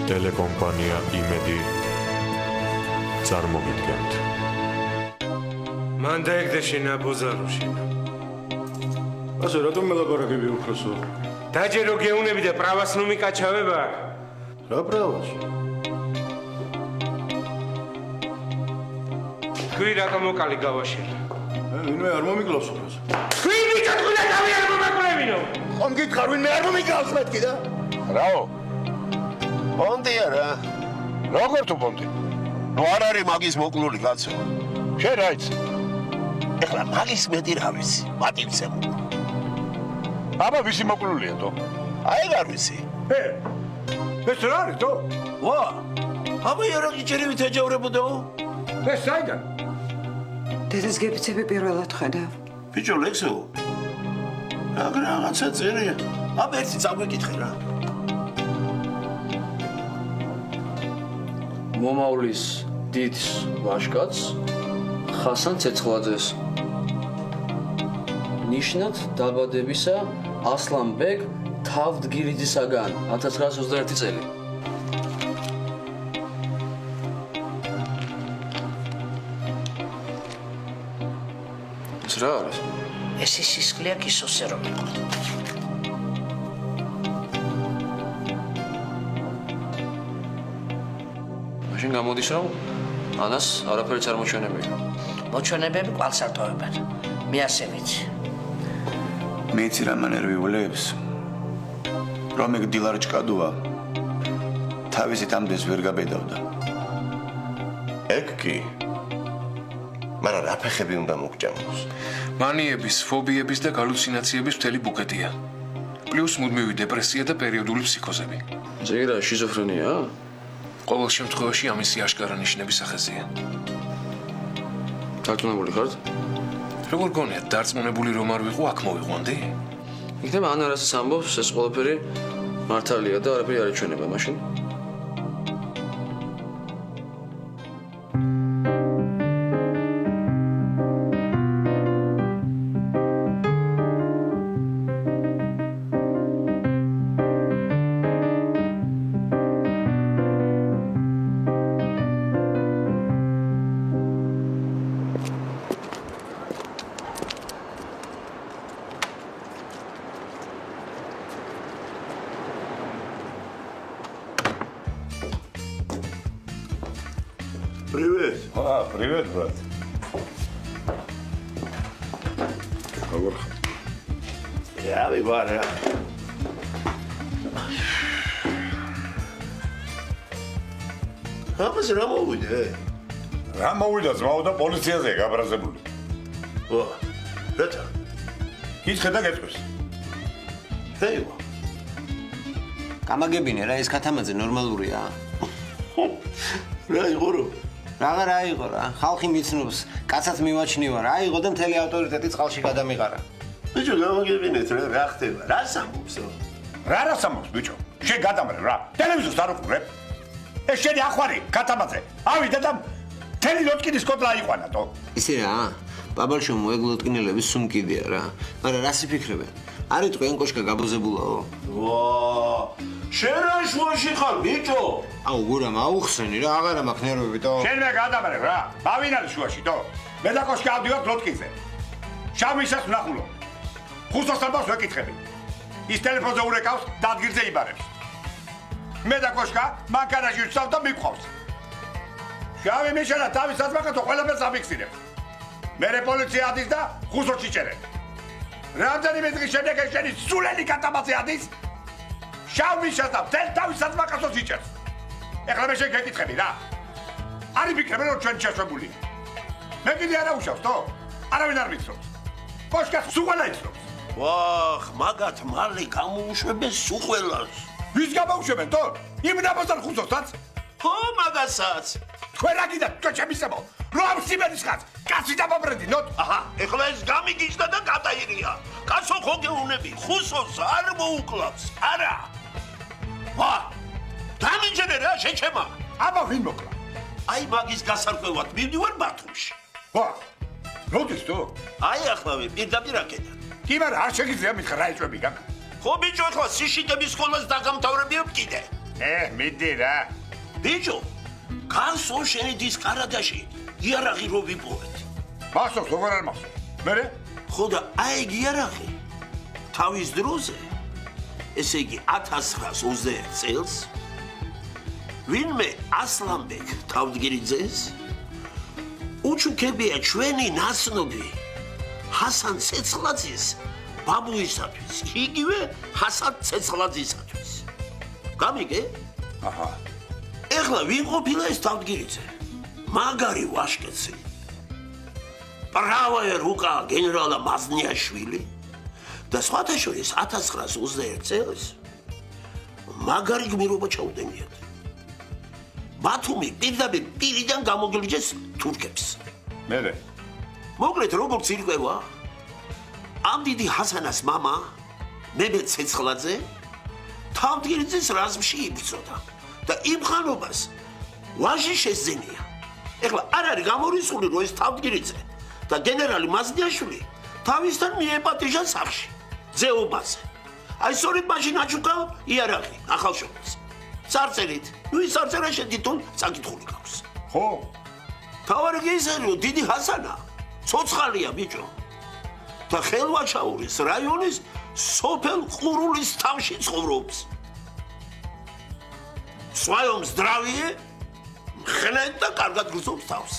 ტელეკომპანია იმედი წარმოგიდგენთ. მან დაეგდა შენა ბოზაროში. ასე რატომ მელაპარაკები უფროსო? დაჯერო გეუნები და პრავას ნუ მიკაჩავება. რა პრავას? თქვი რატომ მოკალი გავაშელა? ვინმე არ მომიკლავს უფროსო. თქვი ბიჭო თქვი და თავი არ მომაკლებინო. ხომ გითხარ ვინმე არ მომიკლავს მეთქი და? რაო? პონტია რა. როგორ თუ პონტი? ნუ არ არის მაგის მოკლული კაცო. შენ რა იცი? ეხლა მაგის მეტი რა ვიცი, მატივცემ. აბა ვისი მოკლულია თო? აი არ ვიცი. ეს რა არის თო? ვა. აბა იარაღი ჯერივით ეჯავრებოდაო? ეს საიდან? დედას გეფიცები პირველად ხედავ. ბიჭო ლექსო. რაღაცა წერია. აბა ერთი წაგვეკითხე რა. მომავლის დიდ ვაჟკაცს ხასან ცეცხლაძეს. ნიშნად დაბადებისა ასლანბეგ თავდგირიძისაგან 1921 წელი. ეს რა არის? ეს ის სისხლია კისოსე რომ იყო. მაშინ გამოდის რომ ანას არაფერი წარმოჩვენებია. მოჩვენებები კვალსარტოვებად. მე ასე ვიცი. მეც რა მანერვიულებს. რომ ეგ დილარ ჭკადოა. თავისი თამდეს ვერ გაბედავდა. ეგ კი. მაგრამ რა ფეხები უნდა მოგჭამოს? მანიების, ფობიების და галлუცინაციების მთელი ბუკეტია. პლუს მუდმივი დეპრესია და პერიოდული ფსიქოზები. ზეირა შიზოფრენია? ყოველ შემთხვევაში ამისი აშკარა ნიშნების სახეზია. დარწმუნებული ხართ? როგორ გონიათ, დარწმუნებული რომ არ ვიყო, აქ მოვიყვანდი? იქნება ან არასდროს ამბობს, ეს ყველაფერი მართალია და არაფერი არ ეჩვენება მაშინ. Привет. Привет, брат. როგორ ხარ? რა ვიბარა? ამას რა მოვიდე? რა მოვიდა ძმაო და პოლიციაზეა გაბრაზებული. ვა. რატო? კითხე და გეტყვის. ჰეივა. გამაგებინე რა ეს ქათამაძე ნორმალურია? რა იღორო? რაღა რა იყო რა? ხალხი მიცნობს, კაცად მივაჩნივა რა იყო და მთელი ავტორიტეტი წყალში გადამიყარა. ბიჭო გამაგებინეთ რა ხდება? რა სამბობსო? რა სამობს ბიჭო? შენ გადამრე რა. ტელევიზორს არ უყურებ? ეს შენი ახვარი ქათამაძე. ავიდა და მთელი ლოტკინის კოტლა აიყვანა თო. ისე რა? ბაბალშომო ეგ ლოტკინელების სუმკიდია რა. მაგრამ რა სიფიქრებენ? არ იტყვი ან კოშკა გაბოზებულაო? ვა! შენ რა შუაში ხარ ბიჭო? აუ გურა მაუხსენი რა, აღარა მაქვს ნერვები თო. შენ მე გადამრე რა. ავინ არის შუაში თო? მე და კოშკა ავდივართ ლოტკინზე. შავისას ვნახულობ. ხუსტოსთან ბავს ვეკითხები. ის ტელეფონზე ურეკავს და ადგილზე იბარებს. მე და კოშკა მანქანაში ვსავ და მიყავს. შავი მიშელა თავის საზმაკეთო ყველაფერს აფიქსირებს. მერე პოლიცია ადის და ხუსტოში ჭერენ. რამდენიმე დღის შემდეგ შენი სულელი ქათამაძე ადის. შავი მიშელა თელ თავის საზმაკეთოს იჭერს. ეხლა მე შენ გეკითხები რა. არის ფიქრები რომ ჩვენ შეშვებული. მე კიდე არა უშავს თო? არავინ არ ვიცობს. კოშკა სულ იცნობს. ვახ, მაგათ მალე გამოუშვებენ სუხველას. ვის გამოუშვებენ თო? იმ ნაბოზარ ხუსტოსაც? ხო, მაგასაც. თქვენ რა გინდა თქვენ შემისებო? რომ ამ სიმენის ხაც კაცი დაბაბრედინოთ? აჰა, ეხლა ეს გამიგიჟდა და გადაირია. კაცო ხო გეუნები, ხუსოს არ მოუკლავს. არა. ვა! დამიჯერე რა შეჩემა. აბა ვინ მოკლა? აი მაგის გასარკვევად მივდივარ ბათუმში. ვა! როდის თუ? აი ახლავე პირდაპირ აქედან. კი, მაგრამ არ შეგიძლია მითხრა რა ეჭვები გაქვს. ხო ბიჭო, ეხლა სიშიტების სკოლას დაგამთავრებია კიდე. მიდი რა. ბიჭო, განსო შენი დის კარადაში იარაღი რო ვიპოვეთ. მახსოვს, როგორ არ მახსოვს? მერე? ხო და აი ეგ იარაღი თავის დროზე, ესე იგი 1921 წელს ვინმე ასლანბეკ თავდგირიძეს უჩუქებია ჩვენი ნაცნობი ჰასან ცეცხლაძის ბაბუისათვის, იგივე ჰასან ცეცხლაძისათვის. გამიგე? აჰა. ეხლა ვინ ყოფილა ეს თავდგირიძე? მაგარი ვაშკეცი. Правая рука გენერალა მაზნიაშვილი და სხვათა შორის 1921 წელს მაგარი გმირობა ჩაუდენიათ. ბათუმი პირდაპირ პირიდან გამოგლიჯეს თურქებს. მერე? მოგლეთ როგორც ირკვევა, ამ დიდი ჰასანას მამა, მემედ ცეცხლაძე, თავდგირიძის რაზმში იბრძოდა და იმ ხანობას ვაჟი შესძენია. ეხლა არ არის გამორიცხული, რომ ეს თავდგირიძე და გენერალი მაზნიაშვილი თავისთან მიეპატიჟა სახში, ძეობაზე. აი სწორედ მაშინ აჩუქა იარაღი ახალშობილს. სარწერით, ის სარწერაში თვითონ საკითხული გაქვს. ხო? თავარი ისე რომ დიდი ჰასანა ცოცხალია ბიჭო. და ხელვაჩაურის რაიონის სოფელ ყურულის თავში ცხოვრობს. Своем здравии ხნეთ და კარგად გრძობს თავს.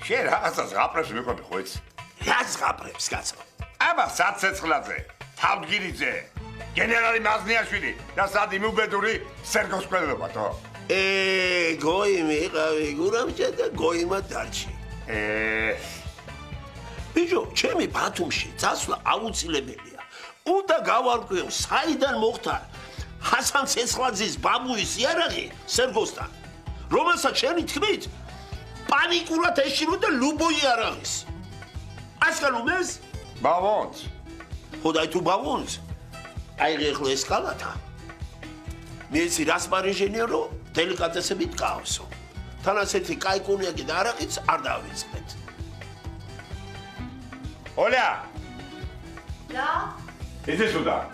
შენ რაღაცას ღაპრებს მიყვები ხო იცი? რაც ღაპრებს კაცო? აბა საცეცხლაძე, თავდგირიძე, გენერალი მაზნიაშვილი და სად იმუბედური სერგოსკველობა თო? გოიმი ყავი გურამჭა და გოიმა დარჩი. ბიჭო, ჩემი ბათუმში წასვლა აუცილებელია. უნდა გავარკვევ, საიდან მოხდა ჰასან ცეცხლაძის ბაბუის იარაღი სერგოსთან, რომელსაც შენი თქმით პანიკურად ეშინოდა ლუბო იარაღის. ასკალუმეს? ბავონს. ხო და თუ ბავონს? აიღე ახლა ეს კალათა. მეცი რას მარინჟენერო დელიკატესებით გავსო. თანაც ერთი კაი კონიაკი და არაყიც არ დავიწყეთ. Оля! Да? Иди сюда.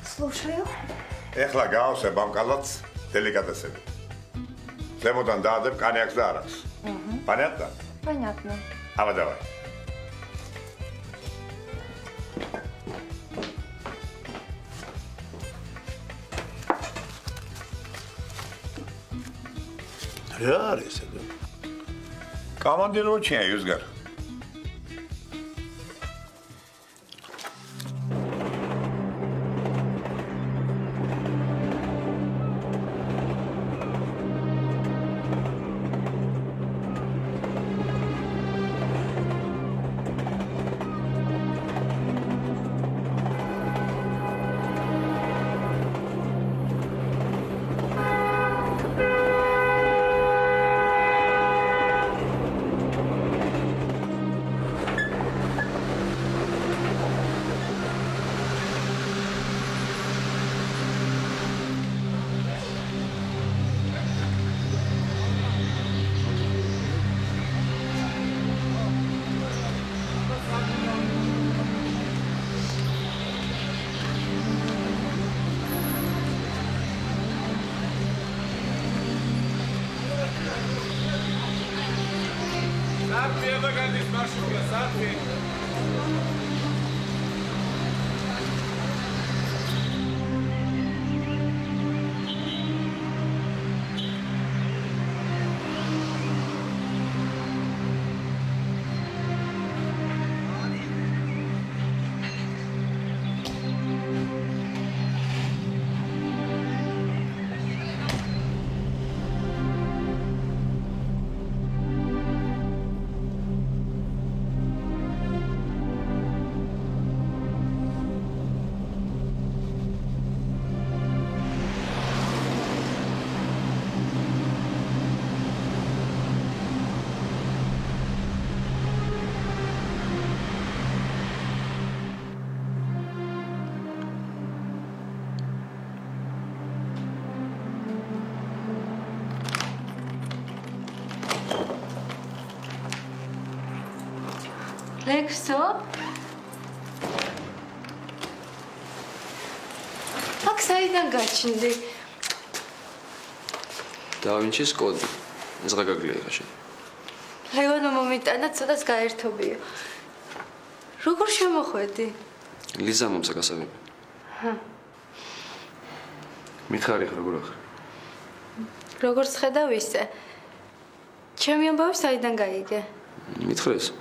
Слушаю. Ეხლა გავსებ ამ კალათს დელიკატესებით. ზემოდან დაადებ კანიაკს და არაყს. Понятно? Понятно. Ава давай. რა არის ეს? Командир очень юзгар. ლექსო? აქ საიდან გაჩნდი? დავინჩის კოდი. ეს რა გაგლია ხაში? ლევანო მომიტანა ცოტას გაერთობიო. როგორ შემოხვედი? ლიზა მომცა გასაგები. მითხარი ხარ როგორ ახარ? როგორც ხედავ ისე. ჩემი ამბავი საიდან გაიგე? მითხრეს?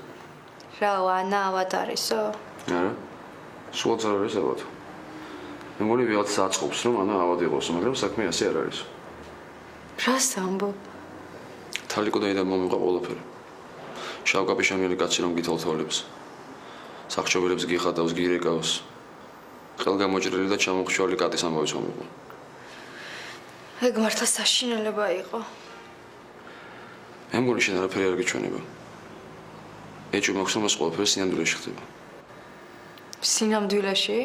რა ვანა ავად არისო? არა. სულ არ არის ალბათ. მე მგონი ვიღაც აწყობს რომ ანა ავად იყოს, მაგრამ საქმე ასე არ არის. რას ამბობ? თალიკოდაიდან მომიყვა ყველაფერი. შავკაპიშამიანი კაცი რომ გითოლთოლებს. სახჩობილებს გიხადავს, გირეკავს. ხელგამოჭრილი და ჩამოხშული კატის ამბავიც მომიყვა. ეგ მართლა საშინელება იყო. მე მგონი შენ არაფერი არ გიჩვენება. ეჭვი მაქვს რომ ეს ყველაფერი სინამდვილეში ხდება. სინამდვილეში?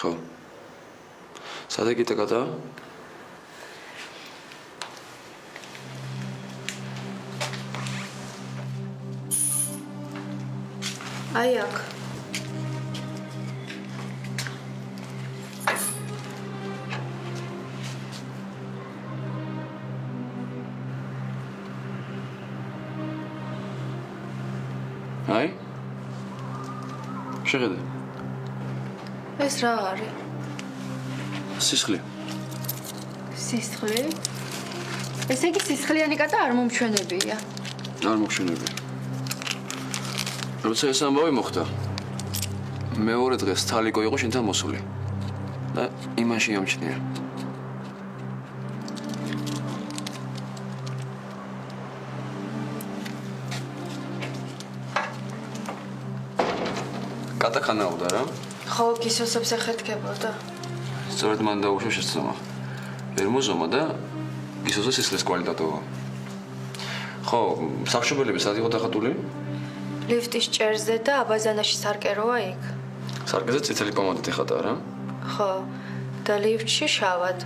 ხო. სადა გიტაკადა? აი აქ. აი? შეხედე. ეს რა არის? სისხლი. სისხლი? ესე იგი სისხლიანი კატა არ მომჩვენებია. არ მოგშვენებია. როცა ეს ამბავი მოხდა, მეორე დღეს თალიკო იყო შენთან მოსული. და იმაში ამჩნია. კატა ხანაუდა რა? ხო, გისოსებს ეხეთქებოდა. სწორედ მან დაუშვა შეცდომა. ვერ მოზომა და გისოზე სისხლის კვალი დატოვა. ხო, სახშობელები სად იყო დახატული? ლიფტის ჭერზე და აბაზანაში სარკეროა იქ. სარკეზე წითელი პომადით ეხატა რა? ხო, და ლიფტში შავად.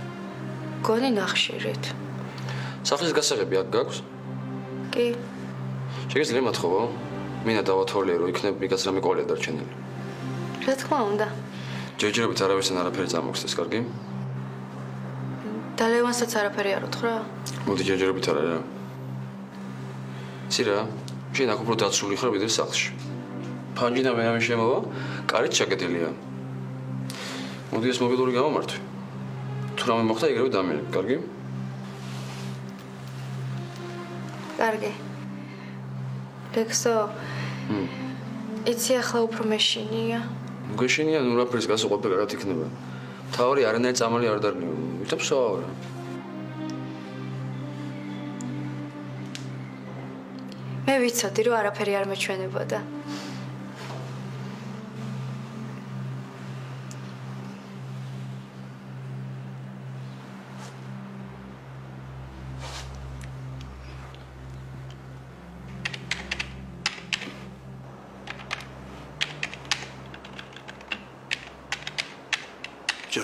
გონი ნახშირით. სახლის გასაღები აქ გაქვს? კი. შეგიძლია მათხოვო? მინდა დავათვალიერო, რომ იქნებ მიგაც რამე კვალია დარჩენილი. რა თქმა უნდა. ჯერჯერობით არავისთან არაფერი წამოგხსნეს, კარგი? და ლევანსაც არაფერი არ უთხრა? მოდი ჯერჯერობით არა რა. ცირა, შენ აქ უფრო დაცული ხარ ვიდრე სახლში. ფანჯინა ვერავინ შემოვა, კარით ჩაკეტილია. მოდი ეს მობილური გამომართვი. თუ რამე მოხდა, იგივე დამიერებ, კარგი? კარგი. ლექსო. იცი ახლა უფრო მეშინია. გეშინია ნუ რაფრის გასაყოფე კარგად იქნება. თავი არანაირი წამალი არ დარნიო. ვითომ სვავ რა. მე ვიცოდი რომ არაფერი არ მეჩვენებოდა.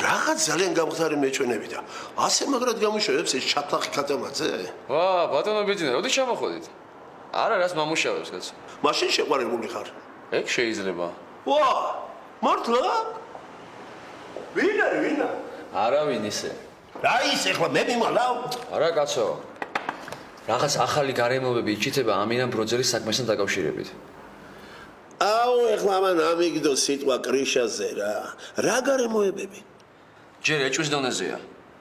რაღაც ძალიან გამხდარი მეჩვენები და ასე მაგრად გამოშვებს ეს ჩათლახი კატამაძე? ვა, ბატონო ბიძინა, როდი ჩამოხვედით? არა, რას მამუშავებს კაცო. მაშინ შეყვარებული ხარ. ეგ შეიძლება. ვა, მართლა? ვინ არის, ვინა? არავინ ისე. რა ის ეხლა მე მიმალავ? არა კაცო. რაღაც ახალი გარემოებები იჩითება ამინან ბროძელის საქმესთან დაკავშირებით. აუ, ეხლა ამან ამიგდო სიტყვა კრიშაზე რა. რა გარემოებები? ჯერ ეჭვის დონეზეა.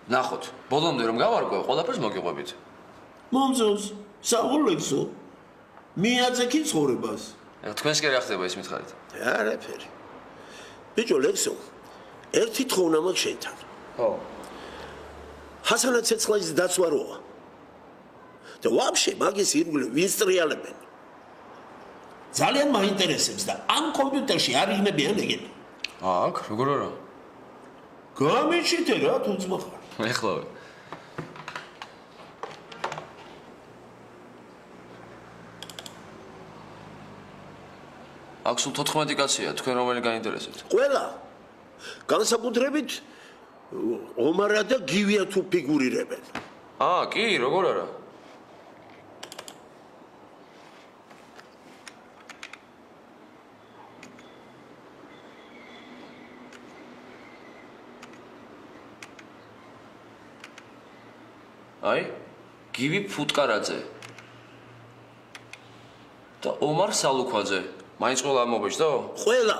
ნახოთ, ბოლომდე რომ გავარკვევ, ყველაფერს მოგიყვებით. მომწონს, საყურლექსო. მიაწექი ცხოვრებას. თქვენს კი რა ხდება ის მითხარით? არაფერი. ბიჭო ლექსო, ერთი თხოვნა მაქვს შენთან. ხო. ჰასანა ცეცხლის დაცვა როა. და ვაფშე მაგის ირგვლივ ვინსტრიალებენ. ძალიან მაინტერესებს და ამ კომპიუტერში არ იღნებიან ეგენი. აქ, როგორ არა? გამიჩიტე რა თუ ძმა ხარ. ეხლავე. აქ სულ 14 კაცია, თქვენ რომელი გაინტერესებთ? ყველა. განსაკუთრებით ომარა და გივია თუ ფიგურირებენ. კი, როგორ არა? აი, გივი ფუტკარაძე. და ომარ სალუქვაძე. მაინც ყველა ამობეჭდო? ყველა.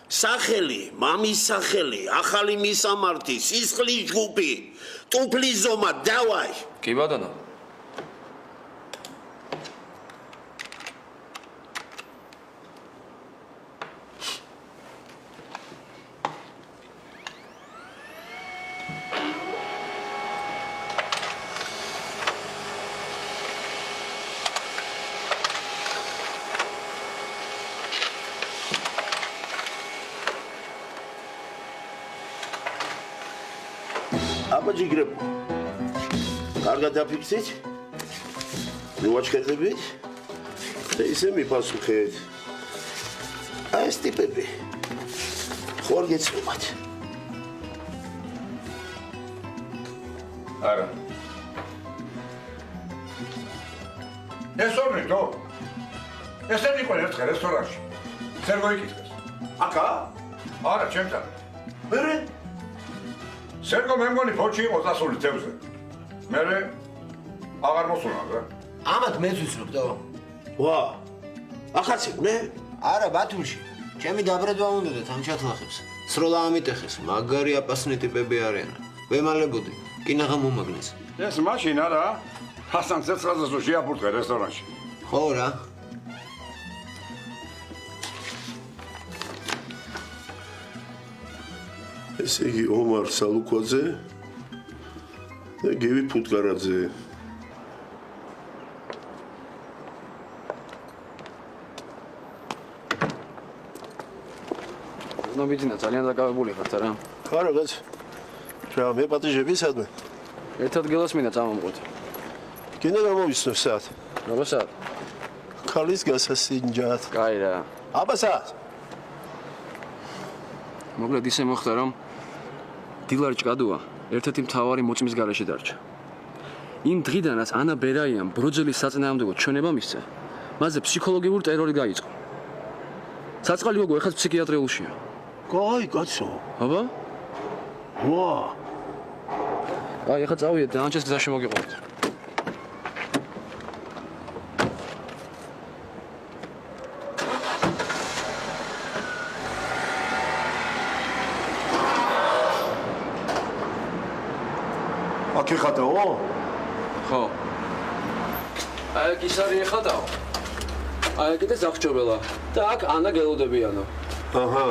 სახელი, მამის სახელი, ახალი მისამართი, სისხლის ჯგუფი, ტუფლის ზომა, დავაი. კი ბატონო. აბაჯიგრებ. კარგად დაფიქრდით? მოვაჩქეთებით? და ისე მიფასუხეთ. აი ეს ტიპები. ხوار გეცნობათ. არა. ეს ორნიტო? ესენი იყო ერთხელ რესტორანში. სერგო იკითხეს. აკა? არა, ჩემთან. მერე? სერგო მე მგონი ფოჩი იყო დასული თევზე. მერე აღარ მოსულა რა. ამათ მეც ვიცნობ და. ვა. ახაცებნე? არა, ბათუმში. ჩემი დაბრედვა უნდათ ამ ჩათლახებს. სროლა ამიტეხეს, მაგარი აპასნე ტიპები არიან. ვემალებოდი, კინაღა მომაგნეს. ეს მაშინა რა. ჰასან ცეცხლაძეს რო შეაფურთხე რესტორანში. ხო რა. ესე იგი ომარ სალუქვაძე და გივი ფუტკარაძე. ნაბიჯინა ძალიან დაკავებული ხართ რა. ხა რაღაც. რა მე პატიჟები სადმე? ერთ ადგილას მინდა წამომყვეთ. კიდე გამოვიცნო საათ. რა საათ? ქალის გასასინჯად. კაი რა. აბა საათ. მოკლედ ისე მოხდა რომ დილარ ჭკადუა ერთ-ერთი მთავარი მოწმის გარეშე დარჩა. იმ დღიდანაც ანა ბერაიამ ბროჯელის საწინააღმდეგო ჩვენება მისცა. მასზე ფსიქოლოგიური ტერორი გაიწყო. საწყალი გოგო ეხლა ფსიქიატრიულშია. კაი, კაცო. აბა? ვა. აი, ეხლა წავიდეთ და ანჩეს გზაში მოგიყვანოთ. აქ ეხატაო? ხო. აი, ის არის ეხატაო. აი, კიდე ზახჭობელა და აქ ანა გელოდებიანო. აჰა.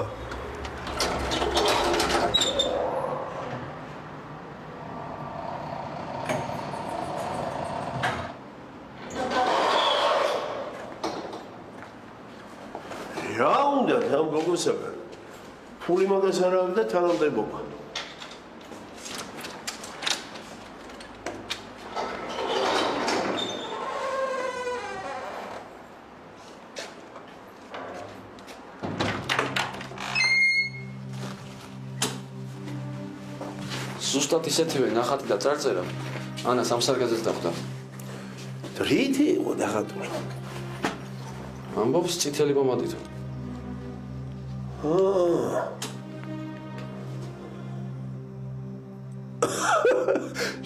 რა უნდა ამ გოგოსაგან? ფული მაგას არ აქვს და თანამდებობა. ზუსტად ისეთივე ნახატი და წარწერა ანა სამსარგაზეც დახვდა. რითი იყო დახატული? ამბობს წითელი პომადით.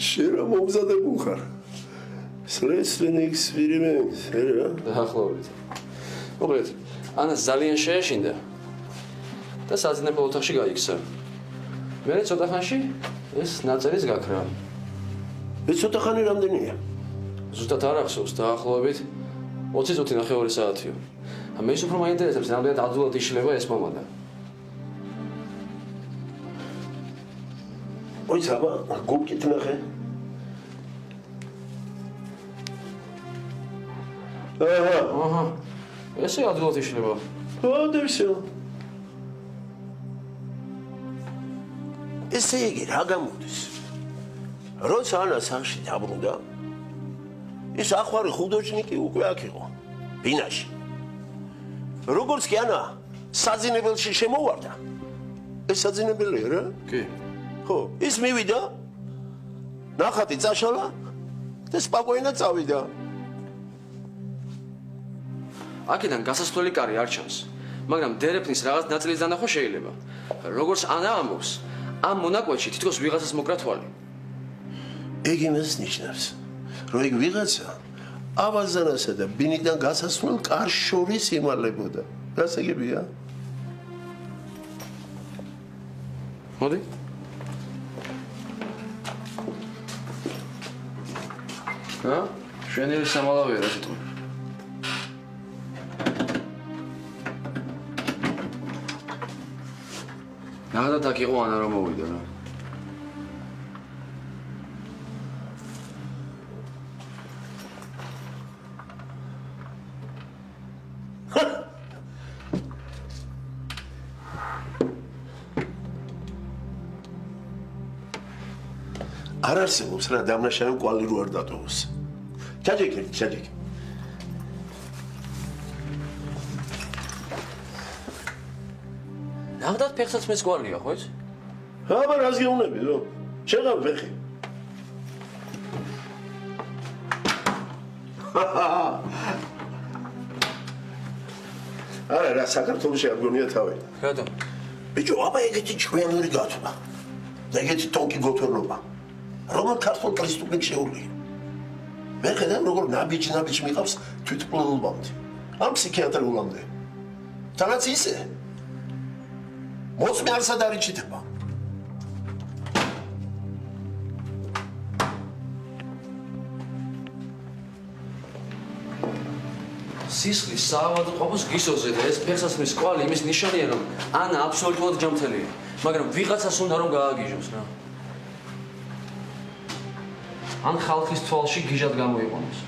შენ რა მომზადებულ ხარ? სლესლენ ექსპერიმენტ, რა? დაახლოებით. მოკლედ, ანას ძალიან შეეშინდა და საძინებელ ოთახში გაიქცა. მერე ცოტა ხანში ეს ნაწერის გაქრა. ეს ცოტა ხანი რამდენია? ზუსტად არ ახსოვს, დაახლოებით 20 წუთი ნახევარი საათიო. მის უფრო მაინტერესებს რამდენად ადვილად იშლება ეს მომადა. ოი საბა, გუკით ნახე. აჰა. ესე ადვილად იშლება. და всё. ესე იგი რა გამოდის? როცა ანა სახში დაბრუნდა, ის ახვარი ხუდოჭნიკი უკვე აქ იყო, ბინაში. როგორც კი ანა საძინებელში შემოვარდა, ეს საძინებელია რა? კი. ხო, ის მივიდა, ნახატი წაშალა და სპოკოინად წავიდა. აქედან გასასვლელი კარი არ ჩანს, მაგრამ დერეფნის რაღაც ნაწილის დანახვა შეიძლება. როგორც ანა ამბობს, ამ მონაკვეთში თითქოს ვიღაცას მოკრა თვალი. ეგ იმას ნიშნავს, რომ ეგ ვიღაცა აბაზანასა და ბინიდან გასასვლელ კარს შორის იმალებოდა. გასაგებია? მოდი. შვენიერი სამალავია რა თქმა. ნახეთ აქ იყო ანა რომ მოვიდა რა. არ არსებობს რა დამნაშავე კვალი რო არ დატოვოს. ჩაჯექი. ნახეთ ფეხსაც მეცგვალია ხო ეს? აბა რას გეუნები რო? შეღავ ფეხი. არა რა საქართველოში არ გონია თავი. რატო? ბიჭო, აბა ეგეთი ჩვენური გათვლა. და ეგეთი ტონკი გოთორნობა. რომელ ქართულ კრისტუბლებს შეუვლი. მე ხედავ როგორ ნაბიჯი მიყავს თვითმკვლელობამდე. ამ ფსიქიატრიულამდე. თანაც ისე. მოწმე არსად არ იჩიტება. სისხლის საავადმყოფოს გისოზე და ეს ფეხსაცმლის კვალი იმის ნიშანია რომ ანა აბსოლუტურად ჯანმრთელია, მაგრამ ვიღაცას უნდა რომ გააგიჟოს რა. ან ხალხის თვალში გიჟად გამოიყენოს.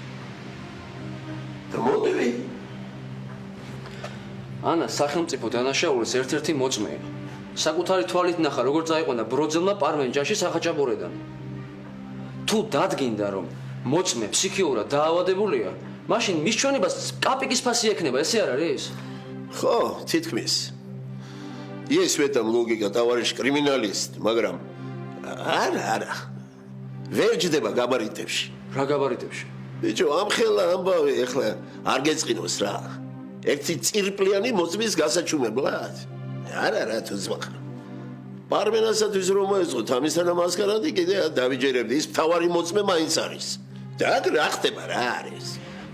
და მოდივი. ანა სახელმწიფო დანაშაულის ერთ-ერთი მოწმეა. საკუთარი თვალით ნახა როგორ წაიყვანა ბროძელმა პარმენჯაში სახაჭაპურედან. თუ დადგინდა რომ მოწმე ფსიქიურად დაავადებულია, მაშინ მის ჩვენებას კაპიკის ფასი ექნება, ესე არ არის? ხო, თითქმის. ეს ვეტამ ლოგიკა ტავარიშ კრიმინალისტ, მაგრამ არა. ვერ ჯდება გაბარიტებში. რა გაბარიტებში? ბიჭო, ამ ხელა ამბავი ეხლა არ გეწყინოს რა. ერთი წირპლიანი მოწმის გასაჩუმებლად. არა რა თუ ზმახა. პარმენასათვის რომ მოეწყოთ ამისთანა მასკარადი კიდე დავიჯერებდი, ის მთავარი მოწმე მაინც არის. და აქ რა ხდება რა არის?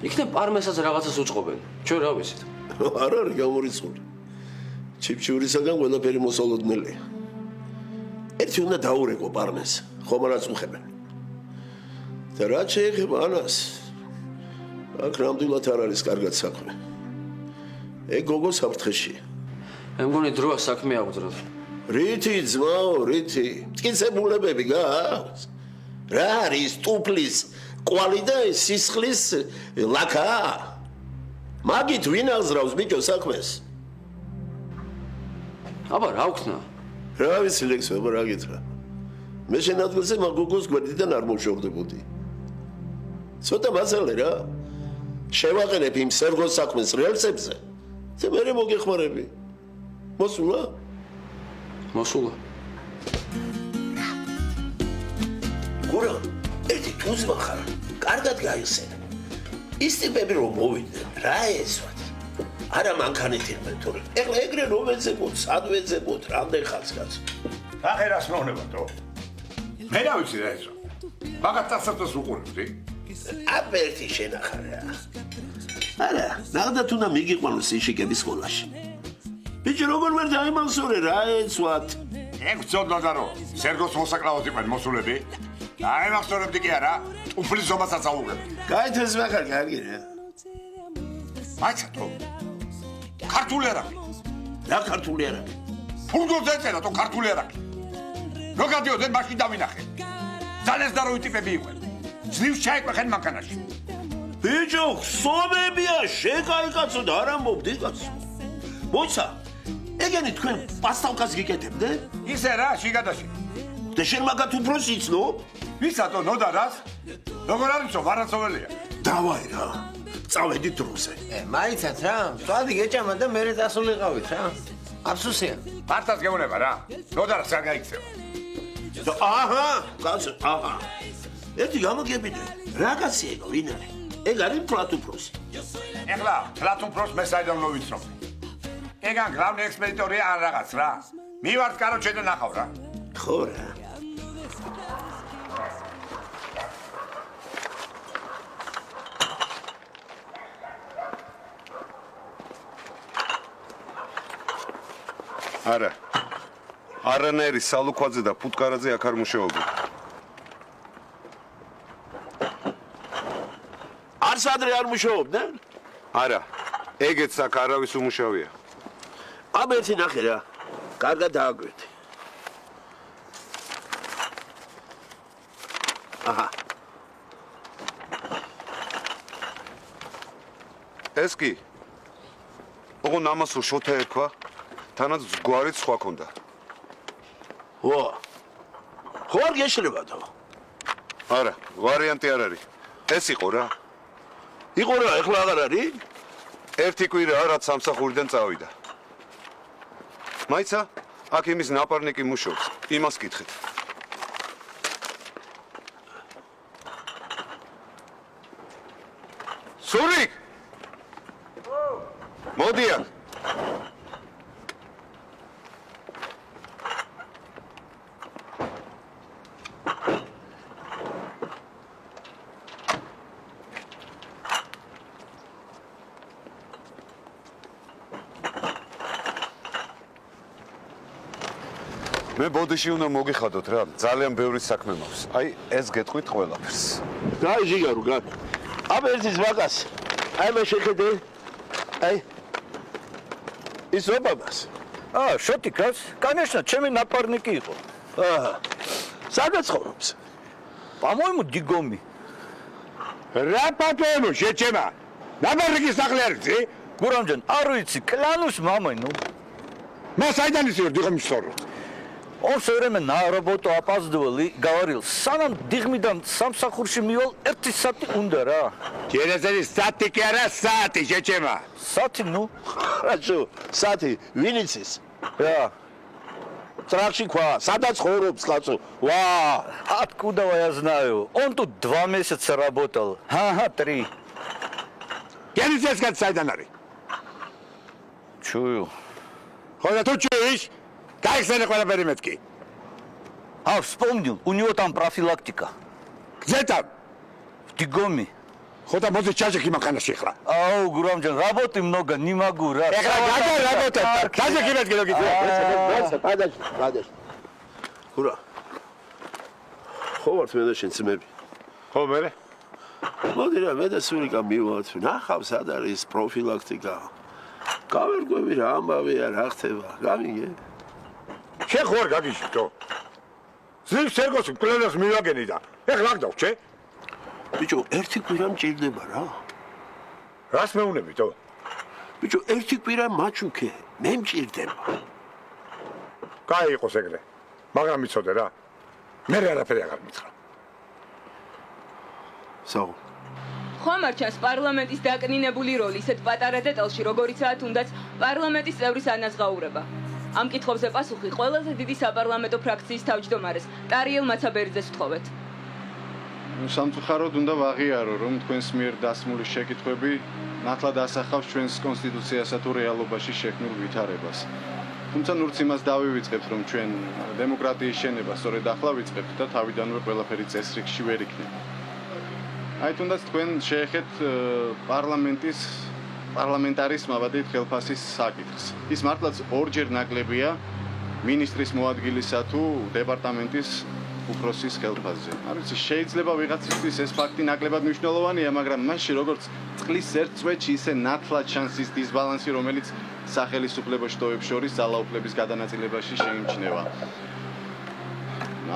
იქნებ პარმესაც რაღაცას უწყობენ. ჩვენ რა ვიცით? არ არის გამორიცხული. ჩიფჩურისაგან ყველაფერი მოსალოდნელია. ერთი უნდა დაურეკო პარმეს, ხომ არაც უხებენ. და რა შეეხება ანას? აქ ნამდვილად არ არის კარგად საქმე. ეგ გოგო საფრთხეშია. მე მგონი დროა საქმე აღვძროთ. რითი ძმაო, რითი? მტკიცებულებები გაქვს? რა არის ტუფლის კვალი და სისხლის ლაკა? მაგით ვინ აღზრავს ბიჭო საქმეს? აბა რა ვქნა? რა ვიცი ლექსება რა გითხრა? მე შენ ადგილზე მაგოგოს გვერდიდან არ მოვშორდებოდი. ცოტა მასალე რა. შევაყენებ იმ სერგოს საქმეს რელსებზე და მე მოგეხმარები. მოსულა? მოსულა. გურა, ერთი თუზმა ხარ, კარგად გაიხსენე. ის ტიპები რომ მოვიდნენ, რა ესვათ? არა მანქანითირდნენ თორე. ეხლა ეგრე რომ ეძებოთ, სად ვეძებოთ, რამდენ ხანს კაცო? რა ხერას მოუნებათო? მე რა ვიცი რა ესო? მაგათ წასწრებს უყურებდი? აბერტი შენახა რა. არა, ნახდათ უნდა მიგიყვანოს იშიკების სკოლაში. ბიჭი როგორ ვერ დაიმახსოვრე რა ეცვათ? ეგ ვწოდნოდა რომ სერგოს მოსაკლავად იყვნენ მოსულები. დაიმახსოვრებდი კი არა, ტუფლის ზომასაც აუღებდი. გაითეს მაგარ კარგი რა. მაიცათო. ქართული არაკი. რა ქართული არაკი? ფულგოზე ეწერა თო ქართული არაკი. რო გადიოდნენ მაშინ დავინახე. ძალიან ზდარო ტიპები იყვნენ. ძლივს ჩაიყვეხენ მანქანაში. ბიჭო, ხსოვებია, შეკაიკაცო და არ ამბობდი კაცო. მოიცა, ეგენი თქვენ პასტავკას გიკეთებდე? ისე რა, შიგადაში. და შენ მაგათ უფროს იცნო? ვისათო ნოდარას? როგორ არისო, ვარაცოველია. დავაი რა. წავედი დროზე. მაიცათ რა, სწადი გეჭამა და მერე დასულიყავით რა. აფსუსია. მართლაც გეუბნება რა. ნოდარას არ გაიქცევა. აჰა, კაცო, აჰა. ერთი გამოგებინე. რა კაცი ეგ ვინ არის? ეგ არის ფლატუფროსი. ეხლა ფლატუფროს მე საიდან მოვიცნობ. ეგან გლავნი ექსპედიტორია ან რაღაც რა. მივართ კაროჩე და ნახავ რა. ხო რა. არა. არანაირი სალუქვაძე და ფუტკარაძე აქ არ მუშაობენ. არც ადრე არ მუშაობდნენ? არა. ეგეც აქ არავის უმუშავია. ამ ერთი ნახე რა. კარგად დააგვირდი. აჰა. ეს კი ოღონ ამასურ შოთა ერქვა, თანაც გვარით სხვა ქონდა. ო. ხო არ გეშლება თო? არა, ვარიანტი არ არის. ეს იყო რა. იყო რა, ეხლა აღარ არის? ერთი კვირაა, რაც სამსახურიდან წავიდა. მაიცა, აქ იმის ნაპარნიკი მუშაობს. იმას კითხეთ. სურიკ! მოდი აქ. მე ბოდიში უნდა მოგიხადოთ რა, ძალიან ბევრი საქმე მაქვს. აი, ეს გეტყვით ყველაფერს. გაი ჟიგარო, გაი. ამ ერთის ვაკას. აი მე შეხედე. აი. ის ობამას. შოტიკას, конечно, ჩემი ნაპარნიკი იყო. სადაც ცხოვრობს? По-моему, Дигоми. რა პატონო, შეჩემა? ნაპარნიკის სახლი არის, ზე? გურამჯან, არ ვიცი, კლანუს мамой, ну. Μα საიდან ისე Дигоми სწორო? Он все время на работу опаздывал и говорил, санам дигмидан самсахурში მივალ 1 საათი უნდა რა. Через საათი კი არა, საათი შეჩემა. Საათი, ну. Хорошо, საათი ვინიცის? რა. Тракши ква, სადაც ცხოვრობს კაცო? Ვა, откуда я знаю? Он тут 2 месяца работал. Ага, 3. Генезис кაც საიდან არის? Чую. ხო და თუ чуешь? Кайсене ყველაფერი მეთქი. Вспомнил, у него там профилактика. Где там? В Дигоми. ხო და მოდი ჩაჟექი მანქანაში ახლა. Ау, Гурамджан, работы много, не могу, раз. ეხლა გადა работать. ჩაჟექი მეთქი რო გიწევ. Подожди. Ура. ხო ვართ მე და შენ ძმები. ხო მერე? მოდი რა, მე და სულიკა მივაოთ. ნახავ სად არის პროფილაქტიკა. გავერკვევი რა ამბავია, რა ხდება. გამიგე? შენ ხო არ გაგიშიტო? ზის სერგოს კლენას მივაგენი და ეხლა აქ დავჭე? ბიჭო, ერთი კვირა მჭირდება რა. რას მეუნებითო? ბიჭო, ერთი კვირა მაჩუქე, მე მჭირდება. კაი იყოს ეგრე. მაგრამ იცოდე რა. მე არაფერი აღარ მითხრა. საუ. ხომ არ ჩანს პარლამენტის დაკნინებული როლი ისეთ პატარა დეტალში, როგორიცაა თუნდაც პარლამენტის წევრის ანაზღაურება. ამ კითხვებზე პასუხი ყველაზე დიდი საპარლამენტო ფრაქციის თავმჯდომარეს ტარიელ მაცაბერიძეს ვთხოვეთ. სამწუხაროდ უნდა ვაღიარო, რომ თქვენს მიერ დასმული შეკითხვები ნათლად ასახავს ჩვენს კონსტიტუციასა თუ რეალობაში შექმნილ ვითარებას. თუმცა ნურც იმას დავივიწყებთ, რომ ჩვენ დემოკრატიის შენება სწორედ ახლა ვიწყებთ და თავიდანვე ყველაფერი წესრიგში ვერ იქნება. აი თუნდაც თქვენ შეეხეთ პარლამენტარის მაბადით ხელფასის საკითხს. ის მართლაც ორჯერ ნაკლებია მინისტრის მოადგილისა თუ დეპარტამენტის უფროსის ხელფასზე. არ ვიცი, შეიძლება ვიღაცისთვის ეს ფაქტი ნაკლებად მნიშვნელოვანია, მაგრამ მაშინ როგორც წყლის ერთ წვეთში ისე ნათლად ჩანს ის დისბალანსი, რომელიც სახელმწიფო შტოებს შორის ძალაუფლების გადანაწილებაში შეიმჩნევა.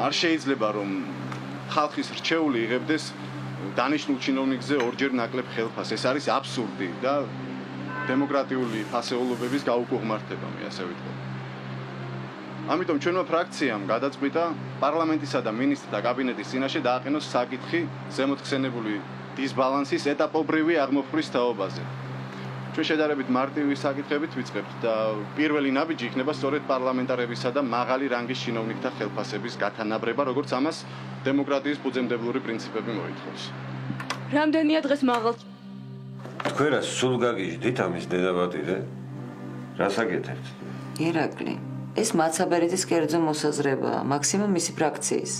არ შეიძლება რომ ხალხის რჩეული იღებდეს დანიშნულ ჩინოვნიკზე ორჯერ ნაკლებ ხელფასს. ეს არის აბსურდი და დემოკრატიული ფასეულობების გაუკუღმართება, მე ასე ვიტყოდ. ამიტომ ჩვენმა ფრაქციამ გადაწყვიტა პარლამენტისა და მინისტრთა კაბინეტის წინაშე დააყენოს საკითხი ზემოთხსენებული დისბალანსის ეტაპობრივი აღმოფხვრის თაობაზე. ჩვენ შედარებით მარტივი საკითხებით ვიწყებთ და პირველი ნაბიჯი იქნება სწორედ პარლამენტარებისა და მაღალი რანგის ჩინოვნიკთა ხელფასების გათანაბრება, როგორც ამას დემოკრატიის ფუძემდებლური პრინციპები მოითხოვს. რამდენია დღეს მაღალ თქვენ რა სულ გაგიჟდით ამის დედაბატირე? რას აკეთებთ? ირაკლი, ეს მაცაბერიძის კერძო მოსაზრებაა, მაქსიმუმ მისი ფრაქციის.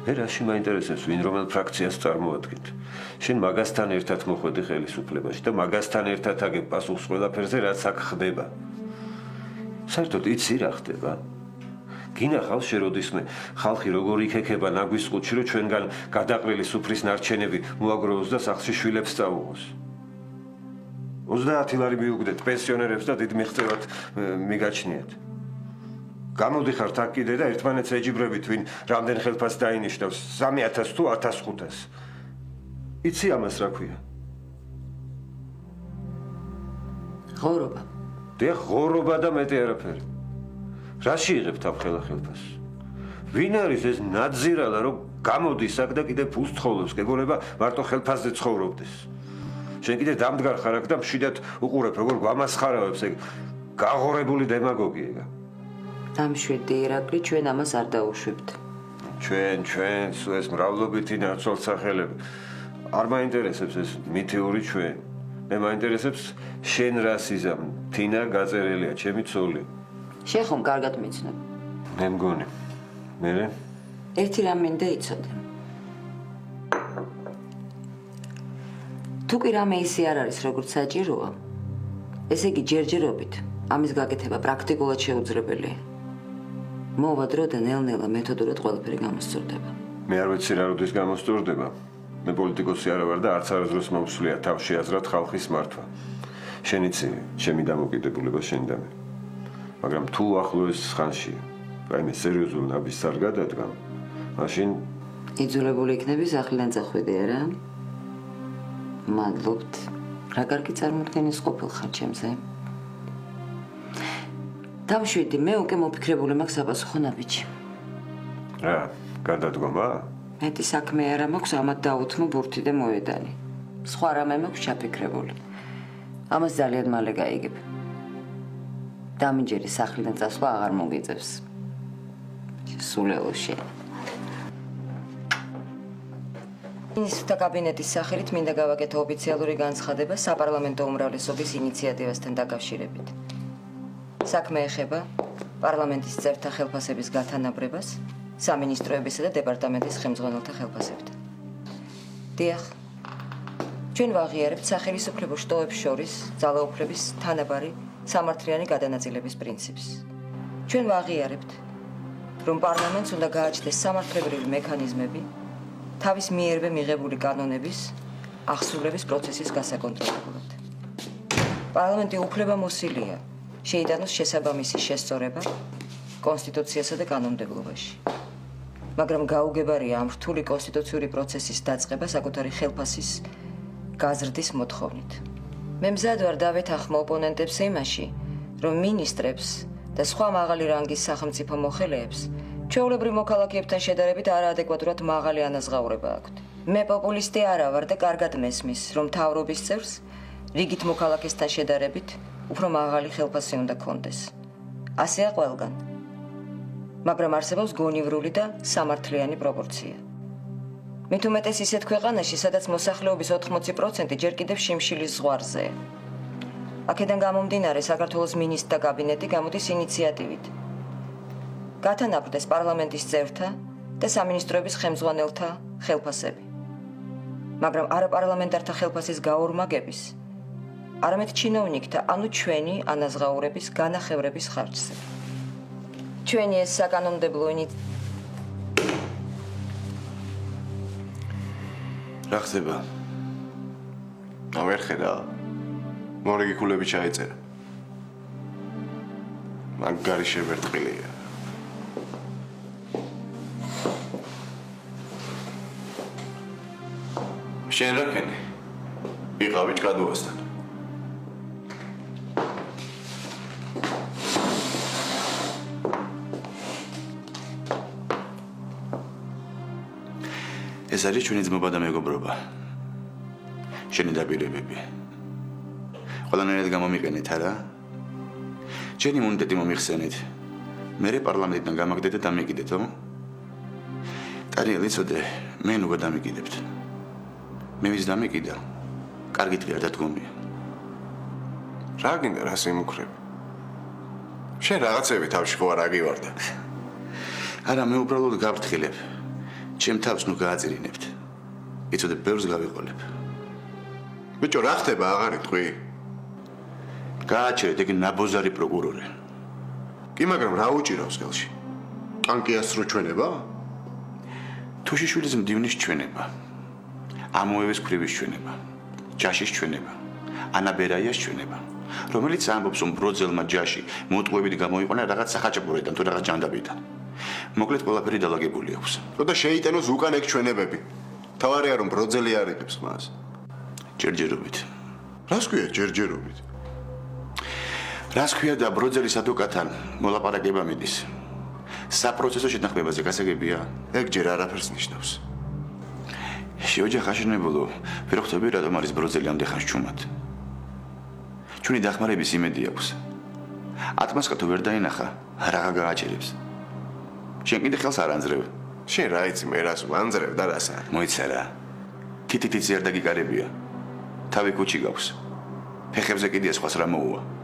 მე რაში მაინტერესებს, ვინ რომელ ფრაქციას წარმოადგენთ? შენ მაგასთან ერთად მოხვედი ხელისუფლებაში და მაგასთან ერთად აგებ პასუხს ყველაფერზე, რაც აქ ხდება. საერთოდ იცი რა ხდება? გინახავს შეროდისმე ხალხი როგორ იქექება ნაგვის ყუთში, რომ ჩვენგან გადაყრილი სუფრის ნარჩენები მოაგროვოს და სახლში შვილებს წაუღოს. 30 ლარი მიუგდეთ პენსიონერებს და დიდ მიღწევად მიგაჩნიათ. გამოდიხართ აქ კიდე და ერთმანეთს ეჯიბრებით, ვინ რამდენ ხელფას დაინიშნავს, 3000 თუ 1500. იცი ამას რა ქვია? ღორობა. დიახ, ღორობა და მეტი არაფერი. რაში იღებთ ამ ხელფას? ვინ არის ეს ნაძირალა, რომ გამოდის აქ და კიდე ფულს თხოვობს, გეგონება მარტო ხელფასზე ცხოვრობდეს. შენ კიდე დამდგარ ხარ აქ და მშვიდად უყურებ, როგორ გვამასხარავებს ეგ გაღორებული დემაგოგია. დამშვიდი ირაკლი, ჩვენ ამას არ დაუშვებთ. ჩვენ სულ ეს მრავლობითი ნაცვალსახელები. არ მაინტერესებს ეს მითიური ჩვენ. მე მაინტერესებს შენ რა სიზამ, თინა გაწერილია, ჩემი ცოლი. შენ ხომ კარგად მიცნობ. მე მგონი. მერე? ერთი რამ მინდა იცოდე. თუ კი რამე ისე არ არის, როგორც საჭიროა, ესე იგი ჯერჯერობით ამის გაკეთება პრაქტიკულად შეუძლებელია. მოვა დრო და ნელ-ნელა მეთოდურად ყველაფერი გამოსწორდება. მე არ ვიცი რა როდის გამოსწორდება. მე პოლიტიკოსი არა ვარ და არც არასდროს მომსვლია თავში აზრად ხალხის მართვა. შენ იცი, ჩემი დამოკიდებულება შენ და მე. მაგრამ თუ ახლოეს ხანში რაიმე სერიოზულ ნაბიჯს არ გადადგამ, მაშინ იძულებული იქნები სახლიდან წახვიდე არა? მადლობთ. რა კარგი წარმოდგენის ყოფილ ხარ ჩემზე. დამშვიდი, მე უკვე მოფიქრებული მაქვს საპასუხო ნაბიჯი. რა, გადადგომა? მეტი საქმე არა მაქვს, ამათ დაუთმო ბურთი და მოედანი. სხვა რამე მაქვს ჩაფიქრებული. ამას ძალიან მალე გაიგებ. დამინჯერი სახლიდან წასვლა აღარ მოგიწევს. სულელო შენ. მინისტრთა კაბინეტის სახელით მინდა გავაკეთო ოფიციალური განცხადება საპარლამენტო უმრავლესობის ინიციატივასთან დაკავშირებით. საქმე ეხება პარლამენტის წევრთა ხელფასების გათანაბრებას სამინისტროებისა და დეპარტამენტის ხელმძღვანელთა ხელფასებთან. დიახ, ჩვენ ვაღიარებთ სახელმწიფო შტოებს შორის ძალაუფლების თანაბარი სამართლიანი გადანაწილების პრინციპს. ჩვენ ვაღიარებთ, რომ პარლამენტს უნდა გააჩნდეს სამართლებრივი მექანიზმები თავის მიერვე მიღებული კანონების აღსრულების პროცესის გასაკონტროლებლად. პარლამენტი უფლებამოსილია შეიტანოს შესაბამისი შესწორება კონსტიტუციასა და კანონმდებლობაში. მაგრამ გაუგებარია ამ რთული კონსტიტუციური პროცესის დაწყება საკუთარი ხელფასის გაზრდის მოთხოვნით. მე მზად ვარ დავეთანხმო ოპონენტებს იმაში, რომ მინისტრებს და სხვა მაღალი რანგის სახელმწიფო მოხელეებს ჩვეულებრივ მოქალაქეებთან შედარებით არაადეკვატურად მაღალი ანაზღაურება აქვთ. მე პოპულისტი არა ვარ და კარგად მესმის, რომ მთავრობის წევრს რიგით მოქალაქესთან შედარებით უფრო მაღალი ხელფასი უნდა კონდეს. ასეა ყველგან. მაგრამ არსებობს გონივრული და სამართლიანი პროპორცია. მით უმეტეს ისეთ ქვეყანაში, სადაც მოსახლეობის 80% ჯერ კიდევ შიმშილის ზღვარზეა. აქედან გამომდინარე საქართველოს მინისტრთა კაბინეტი გამოდის ინიციატივით. გათანაბრდეს პარლამენტის წევრთა და სამინისტროების ხელმძღვანელთა ხელფასები. მაგრამ არა პარლამენტართა ხელფასის გაორმაგების, არამედ ჩინოვნიკთა, ანუ ჩვენი ანაზღაურების განახევრების ხარჯზე. ჩვენი ეს საკანონმდებლო რა ხდება? ვერ ხედა. მორიგი ქულები ჩაეწერა. მაგარი შევერტყილია. შენ რა ქენი? იყავი ჭკადუასთან. ეს არის ჩვენი ძმობა და მეგობრობა. შენი დაპირებები. ყველანაირად გამომიყენეთ, არა? შენი იმუნიტეტი მომიხსენეთ. მერე პარლამენტიდან გამაგდეთ და დამეკიდეთო? ტარიელი ცოდე, მე ნუ გადამიკიდებთ. მე ვის დამეკიდა? კარგი დღე არ დადგომია. რა გინდა რას იმუქრებ? შენ რაღაცები თავში ხო არ აგივარდა? არა, მე უბრალოდ გავფრთხილებ. ჩემ თავს ნუ გააწირინებთ. იცოდე, ბევრს გავიყოლებ. ბიჭო, რა ხდება, აღარ იტყვი? გააჩერეთ ეგ ნაბოზარი პროკურორი. კი, მაგრამ რა უჭირავს ხელში? კანკიას რო ჩვენება? თუშიშვილის მდივნის ჩვენება. ამოევის ქვრივის ჩვენება. ჯაშის ჩვენება. ანა ბერაიას ჩვენება. რომელიც ამბობს, რომ ბროძელმა ჯაში მოტყუებით გამოიყენა რაღაც სახაჭაპურიდან თუ რაღაც ჯანდაბიდან. მოკლედ ყველაფერი დალაგებული აქვს. და შეიტანოს უკან ეგ ჩვენებები. თავარია რომ ბროძელი არ იღებს მას. ჯერჯერობით. რას ქვია ჯერჯერობით? რას ქვია და ბროძელის ადვოკატთან მოლაპარაკება მიდის. საპროცესო შეთანხმებაზე გასაგებია? ეგ ჯერ არაფერს ნიშნავს. შეოჯახა შენებულო, ვერ ხვდები რატომ არის ბროძელი ამდენ ჩუმად. ჩვენი დახმარების იმედი აქვს. ატმასკა თუ ვერ დაინახა, რაღა გააჩერებს. შენ კიდე ხელს არ ანძრევ. შენ რა იცი მე რას ვანძრევ და რას არ. მოიცა რა. თითითიც არ დაგიკარებია. თავი კუჩი გაქვს. ფეხებზე კიდე სხვას რა მოუვა.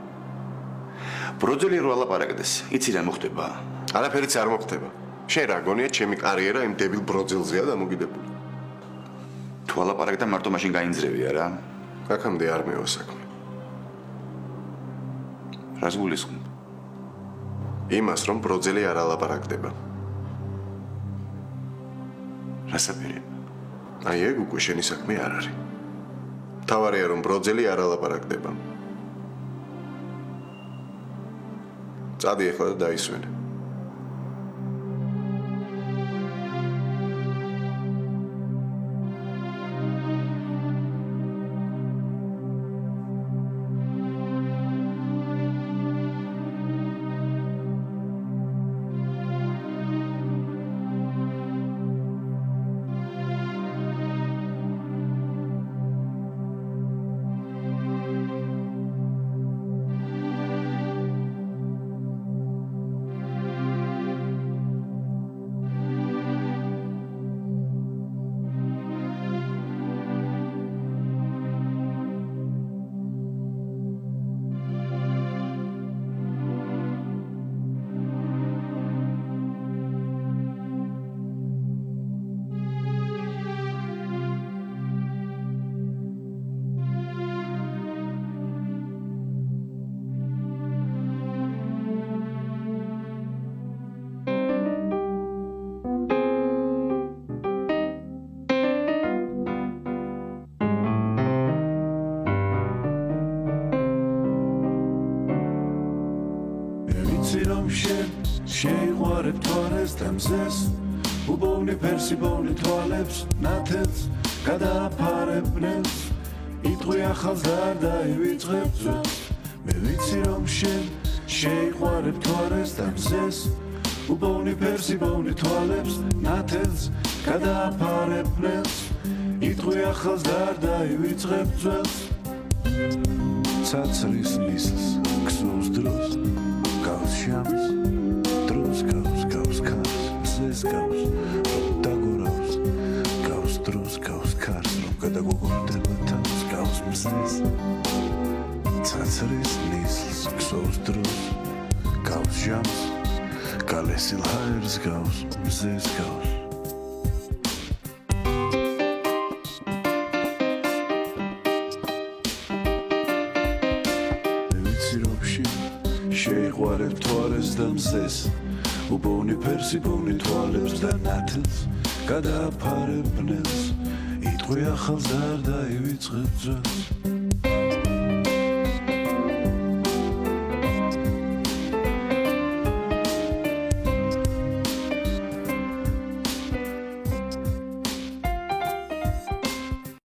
ბროძელი რო ალაპარაკდეს, იცი რა მოხდება? არაფერიც არ მოხდება. შენ რა გონია ჩემი კარიერა იმ დებილ ბროძელზეა დამოკიდებული? თუ ალაპარაკდა მარტო მაშინ გაინძრევია რა. აქამდე არ მევა საქმე. რას გულისხმობ? იმას რომ ბროძელი არ ალაპარაკდება. რასაპირე? აი ეგ უკვე შენი საქმე არ არის. თავარია რომ ბროძელი არ ალაპარაკდება. წადი ახლა და დაისვენე. შეიყვარებ თვალებს და მზეს უბოვნი ფერსი ბოვნი თვალებს ნათელს გადააფარებნებს იტყვი ახალს და არ დაივიწყებ ძველს მე ვიცი რომ შენ შეიყვარებ თვალებს და მზეს უბოვნი ფერსი ბოვნი თვალებს ნათელს გადააფარებნებს იტყვი ახალს და არ დაივიწყებ ძველს ცაცრის ნისლს ქსოვს დროს გავს შამს Drus gaus, gaus kars, mzes gaus, daguraus, gaus drus, gaus kars, gadagogordeba tavs, gaus mzes. Tsatsaris nisls, ksovs drus, gaus jams, galesil hairs gaus, mzes gaus. Mevitsi robshi, sheyiqvareb tvares da mzes. უბოვნი ფერსი ბოვნი თვალებს და ნათელს გადააფარებნებს იტყვი ახალს და არ დაივიწყებ ძველს